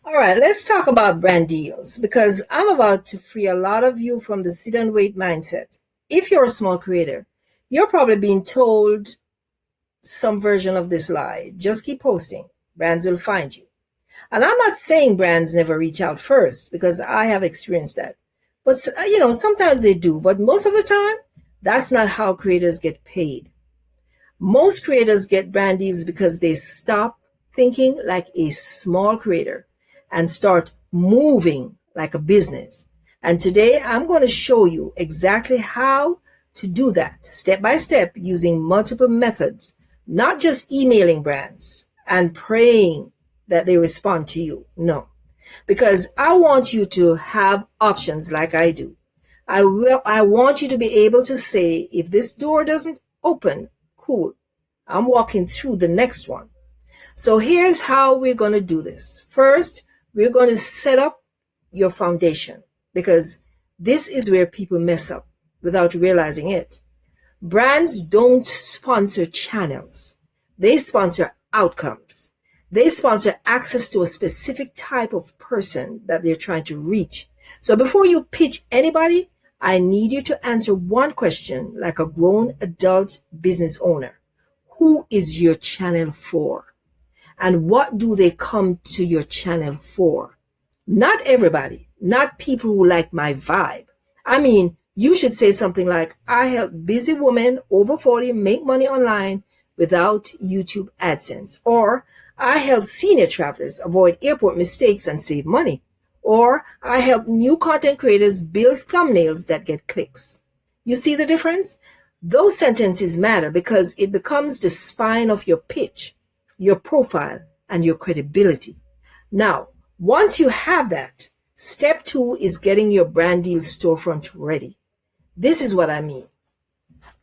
All right, let's talk about brand deals because I'm about to free a lot of you from the sit and wait mindset. If you're a small creator, you're probably being told some version of this lie. Just keep posting, brands will find you. And I'm not saying brands never reach out first because I have experienced that. But sometimes they do, but most of the time, that's not how creators get paid. Most creators get brand deals because they stop thinking like a small creator and start moving like a business. And today I'm going to show you exactly how to do that step by step using multiple methods, not just emailing brands and praying that they respond to you. No, because I want you to have options like I do. I want you to be able to say, if this door doesn't open, cool, I'm walking through the next one. So here's how we're going to do this. First, we're going to set up your foundation because this is where people mess up without realizing it. Brands don't sponsor channels. They sponsor outcomes. They sponsor access to a specific type of person that they're trying to reach. So before you pitch anybody, I need you to answer one question like a grown adult business owner. Who is your channel for? And what do they come to your channel for? Not everybody, not people who like my vibe. I mean, you should say something like, I help busy women over 40 make money online without YouTube AdSense. Or I help senior travelers avoid airport mistakes and save money. Or I help new content creators build thumbnails that get clicks. You see the difference? Those sentences matter because it becomes the spine of your pitch, your profile, and your credibility. Now, once you have that, step 2 is getting your brand deal storefront ready. This is what I mean.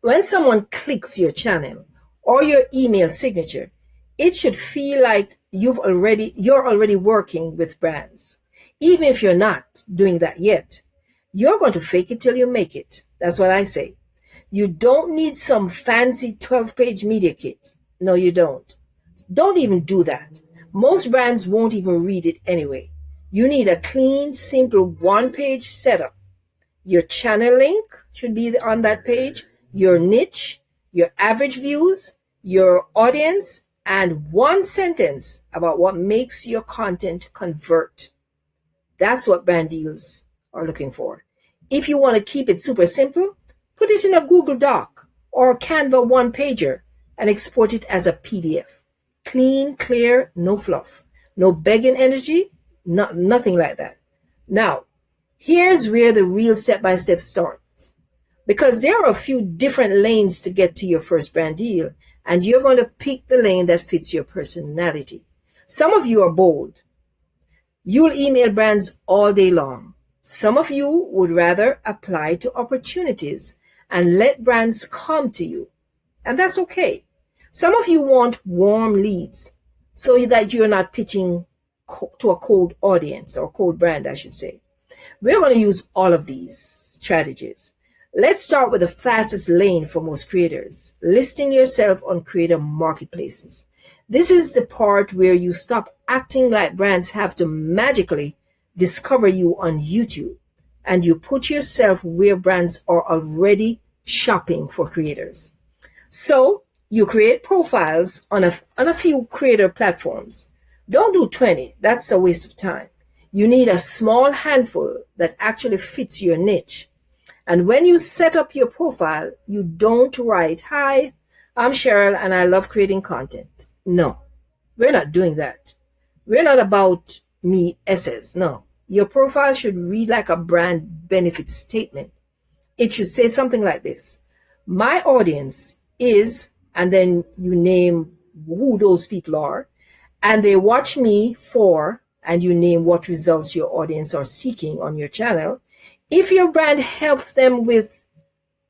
When someone clicks your channel or your email signature, it should feel like you're already working with brands. Even if you're not doing that yet, you're going to fake it till you make it. That's what I say. You don't need some fancy 12-page media kit. No, you don't. Don't even do that. Most brands won't even read it anyway. You need a clean, simple one-page setup. Your channel link should be on that page, your niche, your average views, your audience, and one sentence about what makes your content convert. That's what brand deals are looking for. If you want to keep it super simple, put it in a Google Doc or Canva one-pager and export it as a PDF. Clean, clear, no fluff. No begging energy, nothing like that. Now, here's where the real step-by-step starts. Because there are a few different lanes to get to your first brand deal, and you're going to pick the lane that fits your personality. Some of you are bold. You'll email brands all day long. Some of you would rather apply to opportunities and let brands come to you. And that's okay. Some of you want warm leads so that you're not pitching to a cold audience or cold brand, I should say. We're going to use all of these strategies. Let's start with the fastest lane for most creators, listing yourself on creator marketplaces. This is the part where you stop acting like brands have to magically discover you on YouTube and you put yourself where brands are already shopping for creators. So you create profiles on a few creator platforms. Don't do 20. That's a waste of time. You need a small handful that actually fits your niche. And when you set up your profile, you don't write, "Hi, I'm Cheryl and I love creating content." No, we're not doing that. We're not about me essays. No, your profile should read like a brand benefit statement. It should say something like this: my audience is, and then you name who those people are, and they watch me for, and you name what results your audience are seeking on your channel. If your brand helps them with,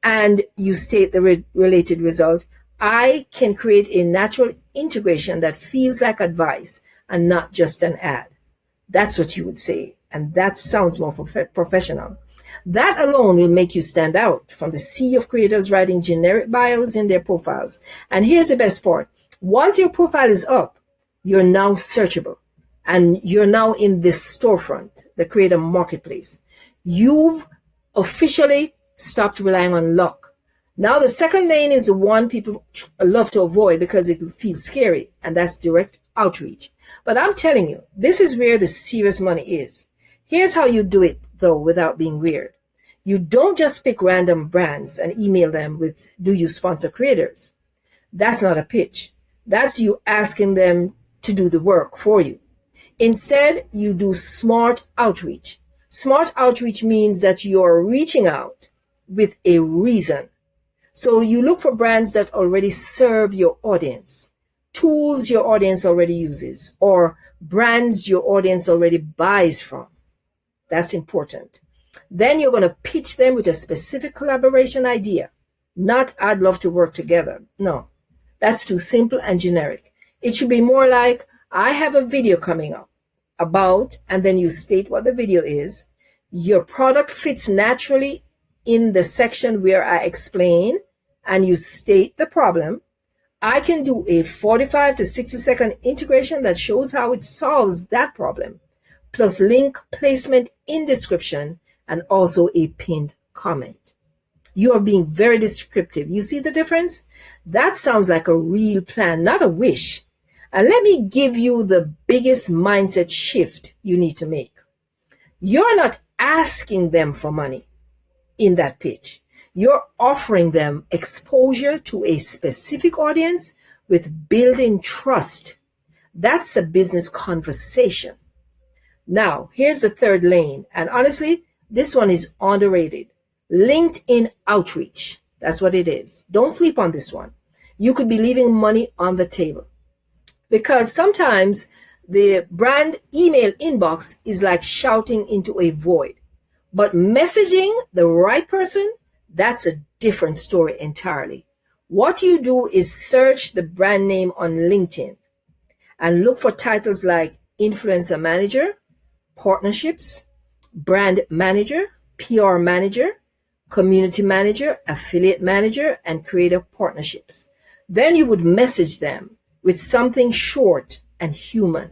and you state the related result, I can create a natural integration that feels like advice and not just an ad. That's what you would say. And that sounds more professional. That alone will make you stand out from the sea of creators writing generic bios in their profiles. And here's the best part. Once your profile is up, you're now searchable. and you're now in this storefront, the creator marketplace. You've officially stopped relying on luck. Now the second lane is the one people love to avoid because it feels scary, and that's direct outreach. But I'm telling you, this is where the serious money is. Here's how you do it, though, without being weird. You don't just pick random brands and email them with, "Do you sponsor creators?" That's not a pitch. That's you asking them to do the work for you. Instead, you do smart outreach. Smart outreach means that you're reaching out with a reason. So you look for brands that already serve your audience, tools your audience already uses, or brands your audience already buys from. That's important. Then you're going to pitch them with a specific collaboration idea, not "I'd love to work together." No, that's too simple and generic. It should be more like, "I have a video coming up about," and then you state what the video is. Your product fits naturally in the section where I explain, and you state the problem. I can do a 45 to 60-second integration that shows how it solves that problem, plus link placement in description and also a pinned comment. You are being very descriptive. You see the difference? That sounds like a real plan, not a wish. And let me give you the biggest mindset shift you need to make. You're not asking them for money in that pitch. You're offering them exposure to a specific audience with built-in trust. That's a business conversation. Now, here's the third lane. And honestly, this one is underrated. LinkedIn outreach. That's what it is. Don't sleep on this one. You could be leaving money on the table, because sometimes the brand email inbox is like shouting into a void. But messaging the right person, that's a different story entirely. What you do is search the brand name on LinkedIn and look for titles like influencer manager, partnerships, brand manager, PR manager, community manager, affiliate manager, and creator partnerships. Then you would message them with something short and human.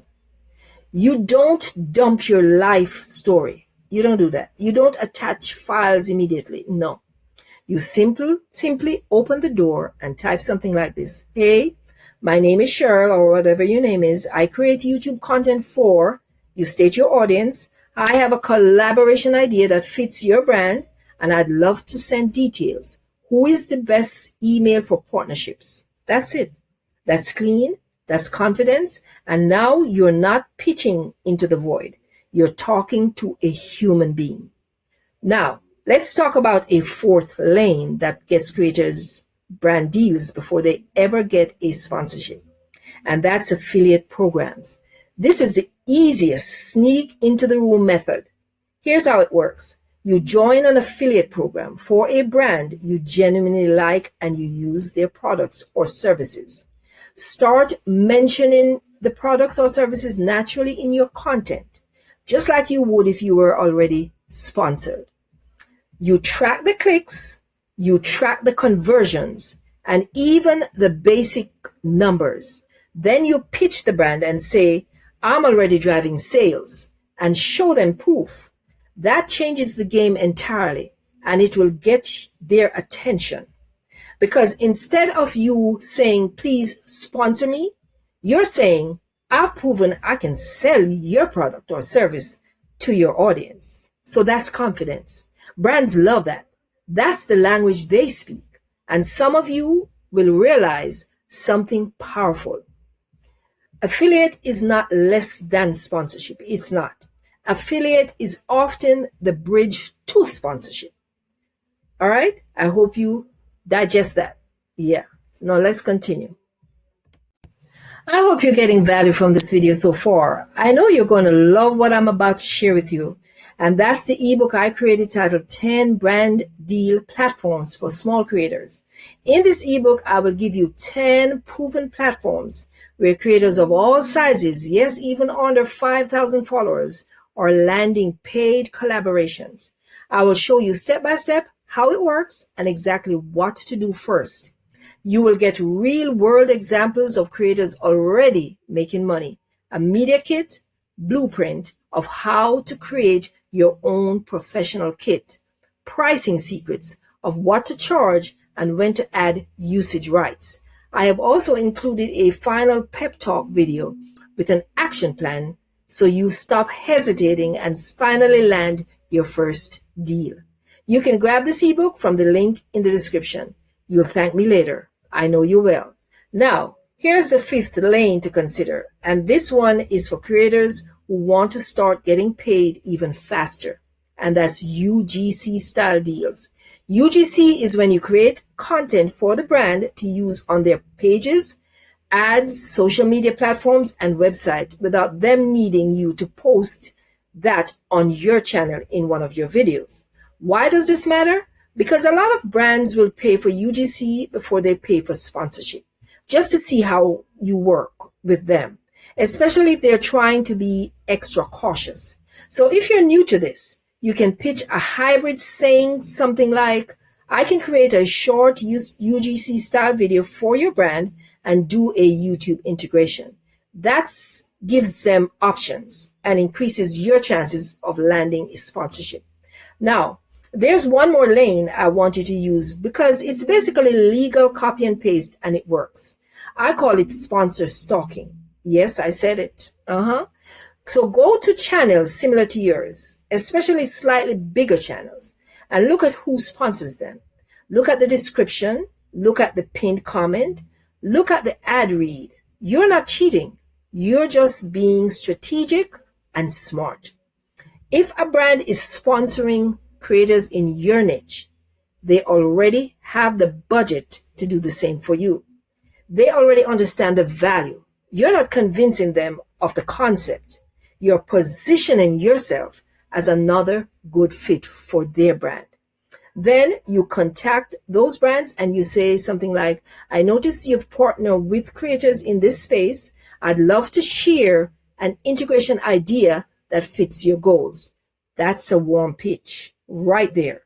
You don't dump your life story. You don't do that. You don't attach files immediately. No. You simply open the door and type something like this. "Hey, my name is Cheryl," or whatever your name is. "I create YouTube content for," you state your audience. "I have a collaboration idea that fits your brand, and I'd love to send details. Who is the best email for partnerships?" That's it. That's clean. That's confidence. And now you're not pitching into the void. You're talking to a human being. Now, let's talk about a fourth lane that gets creators brand deals before they ever get a sponsorship. And that's affiliate programs. This is the easiest sneak into the room method. Here's how it works. You join an affiliate program for a brand you genuinely like and you use their products or services. Start mentioning the products or services naturally in your content, just like you would if you were already sponsored. You track the clicks, you track the conversions, and even the basic numbers. Then you pitch the brand and say, "I'm already driving sales," and show them proof. That changes the game entirely, and it will get their attention. Because instead of you saying, "Please sponsor me," you're saying, "I've proven I can sell your product or service to your audience." So that's confidence. Brands love that. That's the language they speak. And some of you will realize something powerful. Affiliate is not less than sponsorship. It's not. Affiliate is often the bridge to sponsorship. All right? I hope you digest that. Yeah. Now let's continue. I hope you're getting value from this video so far. I know you're going to love what I'm about to share with you. And that's the ebook I created titled 10 Brand Deal Platforms for Small Creators. In this ebook, I will give you 10 proven platforms where creators of all sizes, yes, even under 5,000 followers, are landing paid collaborations. I will show you step by step how it works and exactly what to do first. You will get real world examples of creators already making money, a media kit, blueprint of how to create your own professional kit, pricing secrets of what to charge and when to add usage rights. I have also included a final pep talk video with an action plan so you stop hesitating and finally land your first deal. You can grab this ebook from the link in the description. You'll thank me later. I know you will. Now, here's the fifth lane to consider, and this one is for creators who want to start getting paid even faster, and that's UGC-style deals. UGC is when you create content for the brand to use on their pages, ads, social media platforms, and website without them needing you to post that on your channel in one of your videos. Why does this matter? Because a lot of brands will pay for UGC before they pay for sponsorship, just to see how you work with them, especially if they're trying to be extra cautious. So if you're new to this, you can pitch a hybrid saying something like, I can create a short UGC style video for your brand and do a YouTube integration. That gives them options and increases your chances of landing a sponsorship. Now, there's one more lane I want you to use because it's basically legal copy and paste and it works. I call it sponsor stalking. Yes, I said it. So go to channels similar to yours, especially slightly bigger channels, and look at who sponsors them. Look at the description, look at the pinned comment, look at the ad read. You're not cheating. You're just being strategic and smart. If a brand is sponsoring creators in your niche, they already have the budget to do the same for you. They already understand the value. You're not convincing them of the concept. You're positioning yourself as another good fit for their brand. Then you contact those brands and you say something like, I notice you've partnered with creators in this space. I'd love to share an integration idea that fits your goals. That's a warm pitch right there.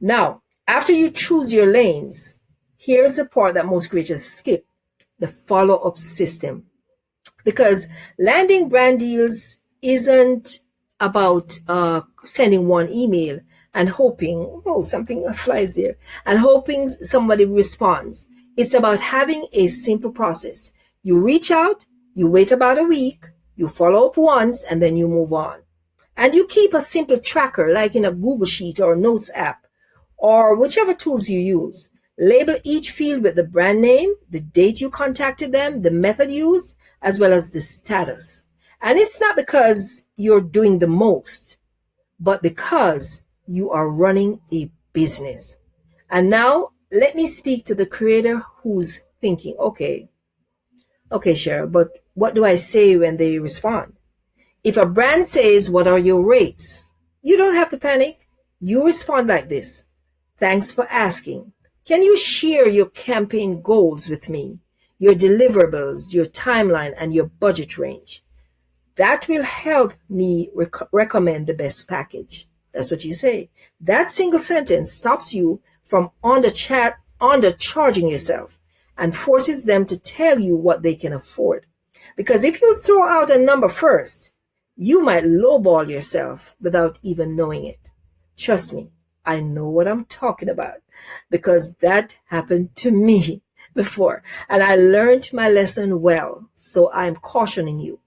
Now, after you choose your lanes, here's the part that most creators skip, the follow-up system. Because landing brand deals isn't about sending one email and hoping, something flies there, and hoping somebody responds. It's about having a simple process. You reach out, you wait about a week, you follow up once, and then you move on. And you keep a simple tracker like in a Google Sheet or Notes app, or whichever tools you use. Label each field with the brand name, the date you contacted them, the method used, as well as the status. And it's not because you're doing the most, but because you are running a business. And now let me speak to the creator who's thinking, okay, Cheryl, but what do I say when they respond? If a brand says, what are your rates? You don't have to panic. You respond like this. Thanks for asking. Can you share your campaign goals with me, your deliverables, your timeline, and your budget range? That will help me recommend the best package. That's what you say. That single sentence stops you from undercharging yourself and forces them to tell you what they can afford. Because if you throw out a number first, you might lowball yourself without even knowing it. Trust me, I know what I'm talking about because that happened to me before and I learned my lesson well. So I'm cautioning you.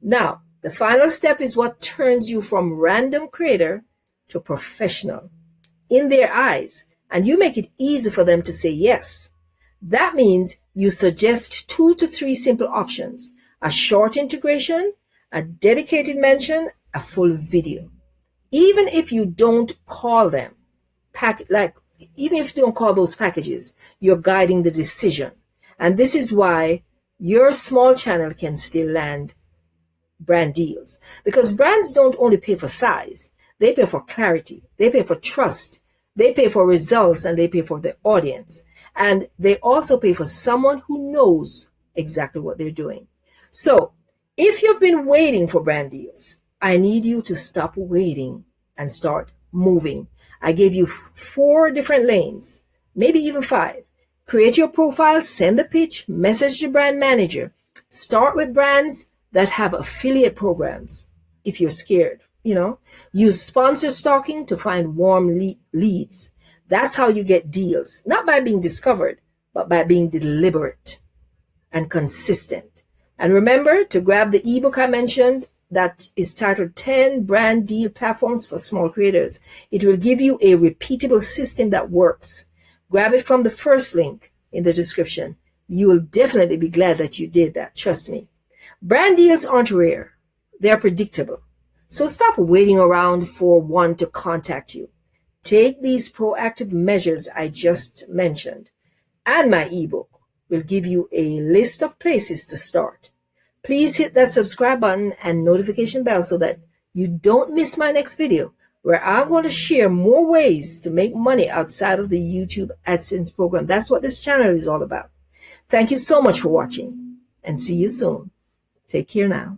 Now, the final step is what turns you from random creator to professional in their eyes, and you make it easy for them to say yes. That means you suggest 2 to 3 simple options: a short integration, a dedicated mention, a full video. Even if you don't call them even if you don't call those packages, you're guiding the decision. And this is why your small channel can still land brand deals, because brands don't only pay for size, they pay for clarity, they pay for trust, they pay for results, and they pay for the audience. And they also pay for someone who knows exactly what they're doing. So if you've been waiting for brand deals, I need you to stop waiting and start moving. I gave you 4 different lanes, maybe even 5. Create your profile, send the pitch, message the brand manager. Start with brands, that have affiliate programs if you're scared. Use sponsor stalking to find warm leads. That's how you get deals, not by being discovered, but by being deliberate and consistent. And remember to grab the ebook I mentioned that is titled 10 Brand Deal Platforms for Small Creators. It will give you a repeatable system that works. Grab it from the first link in the description. You will definitely be glad that you did that. Trust me. Brand deals aren't rare. They're predictable. So stop waiting around for one to contact you. Take these proactive measures I just mentioned, and my ebook will give you a list of places to start. Please hit that subscribe button and notification bell so that you don't miss my next video, where I'm going to share more ways to make money outside of the YouTube AdSense program. That's what this channel is all about. Thank you so much for watching, and see you soon. Take care now.